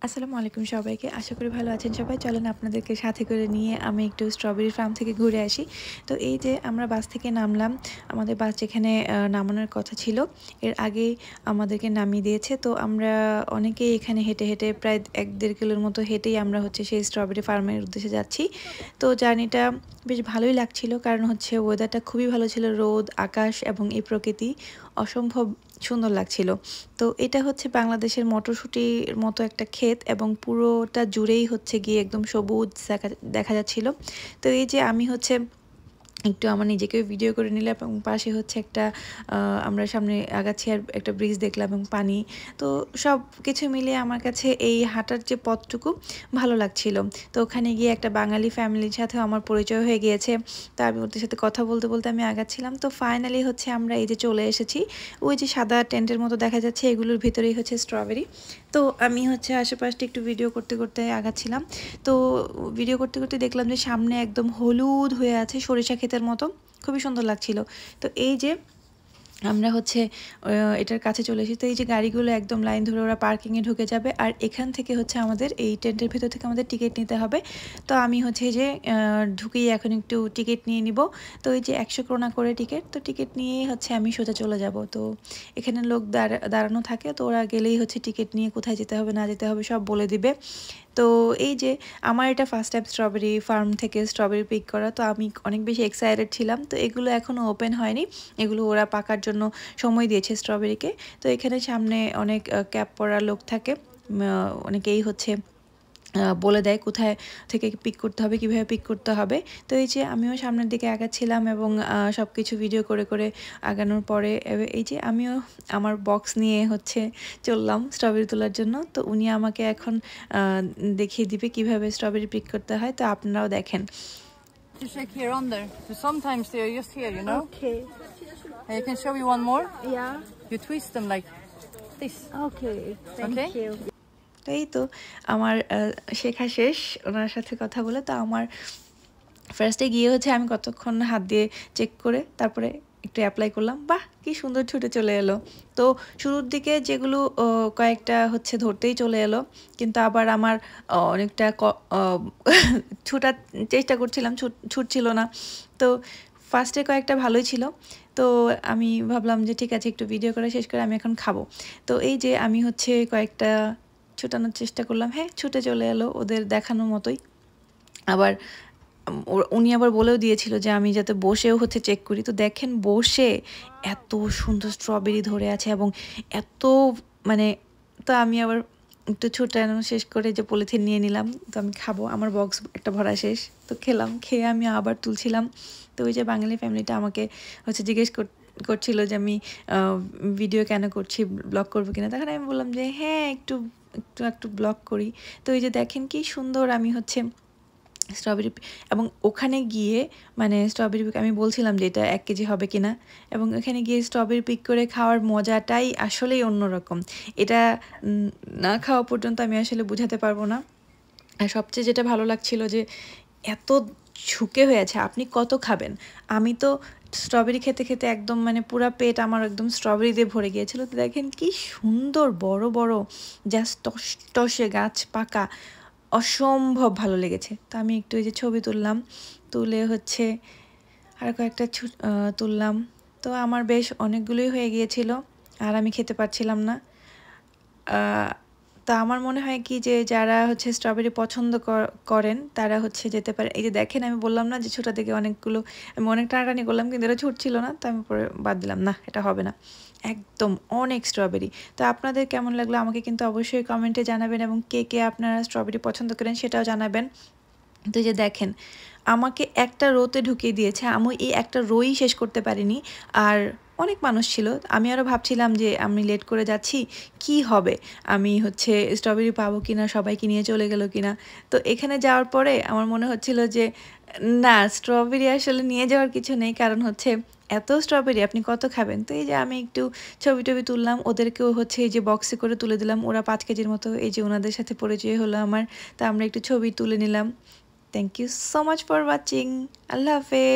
আসসালামু আলাইকুম সবাইকে। আশা করি ভালো আছেন সবাই। চলেন আপনাদেরকে সাথে করে নিয়ে আমি একটু স্ট্রবেরি ফার্ম থেকে ঘুরে আসি। তো এই যে আমরা বাস থেকে নামলাম। আমাদের বাস যেখানে নামানোর কথা ছিল, এর আগেই আমাদেরকে নামিয়ে দিয়েছে। তো আমরা অনেকেই এখানে হেঁটে, হেঁটে প্রায় ১-১.৫ কিলোর মতো হেঁটেই আমরা হচ্ছে সেই স্ট্রবেরি ফার্মের উদ্দেশ্যে যাচ্ছি। তো জার্নিটা বেশ ভালোই লাগছিল, কারণ হচ্ছে ওয়েদারটা খুবই ভালো ছিল। রোদ, আকাশ এবং এই প্রকৃতি অসম্ভব সুন্দর লাগছিল। তো এটা হচ্ছে বাংলাদেশের মটরশুঁটির মতো একটা ক্ষেত এবং পুরোটা জুড়েই হচ্ছে গিয়ে একদম সবুজ দেখা যাচ্ছিল। তো এই যে আমি হচ্ছে একটু আমার নিজেকেও ভিডিও করে নিলাম এবং পাশে হচ্ছে একটা আমরা সামনে আগাচ্ছি আর একটা ব্রিজ দেখলাম এবং পানি। তো সব কিছু মিলিয়ে আমার কাছে এই হাঁটার যে পথটুকু ভালো লাগছিল। তো ওখানে গিয়ে একটা বাঙালি ফ্যামিলির সাথেও আমার পরিচয় হয়ে গিয়েছে। তো আমি ওদের সাথে কথা বলতে বলতে আমি আগাচ্ছিলাম। তো ফাইনালি হচ্ছে আমরা এই যে চলে এসেছি। ওই যে সাদা টেন্টের মতো দেখা যাচ্ছে, এগুলোর ভিতরেই হচ্ছে স্ট্রবেরি। তো আমি হচ্ছে আশেপাশটা একটু ভিডিও করতে করতে আগাচ্ছিলাম। তো ভিডিও করতে করতে দেখলাম যে সামনে একদম হলুদ হয়ে আছে সরিষা ক্ষেতের মতো, খুবই সুন্দর লাগছিল। তো এই যে আমরা হচ্ছে এটার কাছে চলে এসেছি। তো এই যে গাড়িগুলো একদম লাইন ধরে ওরা পার্কিংয়ে ঢুকে যাবে, আর এখান থেকে হচ্ছে আমাদের এই টেন্টের ভিতর থেকে আমাদের টিকিট নিতে হবে। তো আমি হচ্ছে যে ঢুকেই এখন একটু টিকিট নিয়ে নিব। তো এই যে ১০০ ক্রোনা করে টিকিট, তো টিকিট নিয়েই হচ্ছে আমি সোজা চলে যাব। তো এখানে লোক দাঁড়ানো থাকে, তো ওরা গেলেই হচ্ছে টিকিট নিয়ে কোথায় যেতে হবে না যেতে হবে সব বলে দিবে। তো এই যে আমার এটা ফার্স্ট টাইম স্ট্রবেরি ফার্ম থেকে স্ট্রবেরি পিক করা, তো আমি অনেক বেশি এক্সাইটেড ছিলাম। তো এগুলো এখনও ওপেন হয়নি, এগুলো ওরা পাকার জন্য সময় দিয়েছে স্ট্রবেরিকে। তো এখানে সামনে অনেক ক্যাপ পরা লোক থাকে, অনেকেই হচ্ছে বলে দেয় কোথায় থেকে পিক করতে হবে, কিভাবে পিক করতে হবে। তো এই যে আমিও সামনের দিকে আগাচ্ছিলাম এবং সব কিছু ভিডিও করে করে আগানোর পরে এই যে আমিও আমার বক্স নিয়ে হচ্ছে চললাম স্ট্রবেরি তোলার জন্য। তো উনি আমাকে এখন দেখিয়ে দিবে কিভাবে স্ট্রবেরি পিক করতে হয়। তো আপনারাও দেখেন। You check here under. So sometimes they are just here, you know. Okay. I can show you one more. Yeah. You twist them like this. Okay. Thank Okay. you. তো এই তো আমার শেখা শেষ ওনার সাথে কথা বলে। তো আমার ফার্স্টে গিয়ে হচ্ছে আমি কতক্ষণ হাত দিয়ে চেক করে তারপরে একটু অ্যাপ্লাই করলাম। বাহ, কি সুন্দর ছুটে চলে এলো। তো শুরুর দিকে যেগুলো কয়েকটা হচ্ছে ধরতেই চলে এলো, কিন্তু আবার আমার অনেকটা ছুটার চেষ্টা করছিলাম, ছুটছিল না। তো ফার্স্টে কয়েকটা ভালোই ছিল। তো আমি ভাবলাম যে ঠিক আছে, একটু ভিডিও করে শেষ করে আমি এখন খাবো। তো এই যে আমি হচ্ছে কয়েকটা ছুটানোর চেষ্টা করলাম, হ্যাঁ ছুটে চলে এলো ওদের দেখানোর মতোই। আবার উনি আবার বলেও দিয়েছিল যে আমি যাতে বসেও হচ্ছে চেক করি। তো দেখেন বসে এত সুন্দর স্ট্রবেরি ধরে আছে এবং এত মানে, তো আমি আবার একটু ছুটানো শেষ করে যে পলিথিন নিয়ে নিলাম। তো আমি খাবো, আমার বক্স একটা ভরা শেষ। তো খেলাম, খেয়ে আমি আবার তুলছিলাম। তো ওই যে বাঙালি ফ্যামিলিটা আমাকে হচ্ছে জিজ্ঞেস করছিল যে আমি ভিডিও কেন করছি, ব্লগ করবো কিনা। তখন আমি বললাম যে হ্যাঁ একটু একটু একটু ব্লগ করি। তো এই যে দেখেন কি সুন্দর আমি হচ্ছে স্ট্রবেরি, এবং ওখানে গিয়ে মানে স্ট্রবেরি পিক আমি বলছিলাম যে এটা ১ কেজি হবে কিনা, এবং ওখানে গিয়ে স্ট্রবেরি পিক করে খাওয়ার মজাটাই আসলেই অন্যরকম। এটা না খাওয়া পর্যন্ত আমি আসলে বুঝাতে পারবো না। আর সবচেয়ে যেটা ভালো লাগছিল যে এত ঝুঁকে হয়েছে, আপনি কত খাবেন। আমি তো স্ট্রবেরি খেতে খেতে একদম মানে পুরা পেট আমার একদম স্ট্রবেরি দিয়ে ভরে গিয়েছিল। তো দেখেন কি সুন্দর বড় বড় জাস্ট টসটসে গাছ পাকা, অসম্ভব ভালো লেগেছে। তো আমি একটু এই যে ছবি তুললাম, তুলে হচ্ছে আর কয়েকটা তুললাম। তো আমার বেশ অনেকগুলোই হয়ে গিয়েছিল আর আমি খেতে পারছিলাম না। তা আমার মনে হয় কি যে যারা হচ্ছে স্ট্রবেরি পছন্দ করেন তারা হচ্ছে যেতে পারে। এই যে দেখেন আমি বললাম না যে ছোটা থেকে অনেকগুলো আমি অনেক টানাটানি করলাম, কিন্তু এটা ছুটছিল না। তো আমি পরে বাদ দিলাম, না এটা হবে না, একদম অনেক স্ট্রবেরি। তো আপনাদের কেমন লাগলো আমাকে কিন্তু অবশ্যই কমেন্টে জানাবেন, এবং কে কে আপনারা স্ট্রবেরি পছন্দ করেন সেটাও জানাবেন। তো যে দেখেন আমাকে একটা রোতে ঢুকিয়ে দিয়েছে, আমি এই একটা রোই শেষ করতে পারিনি। আর অনেক মানুষ ছিল, আমি আরও ভাবছিলাম যে আমি লেট করে যাচ্ছি কি হবে, আমি হচ্ছে স্ট্রবেরি পাবো কিনা, সবাইকে নিয়ে চলে গেল কিনা। তো এখানে যাওয়ার পরে আমার মনে হচ্ছিল যে না, স্ট্রবেরি আসলে নিয়ে যাওয়ার কিছু নেই, কারণ হচ্ছে এত স্ট্রবেরি আপনি কত খাবেন। তো এই যে আমি একটু ছবি টবি তুললাম, ওদেরকেও হচ্ছে এই যে বক্সে করে তুলে দিলাম, ওরা ৫ কেজির মতো। এই যে ওনাদের সাথে পরিচয় হলো আমার। তা আমরা একটু ছবি তুলে নিলাম। Thank you so much for watching. Allah Hafiz.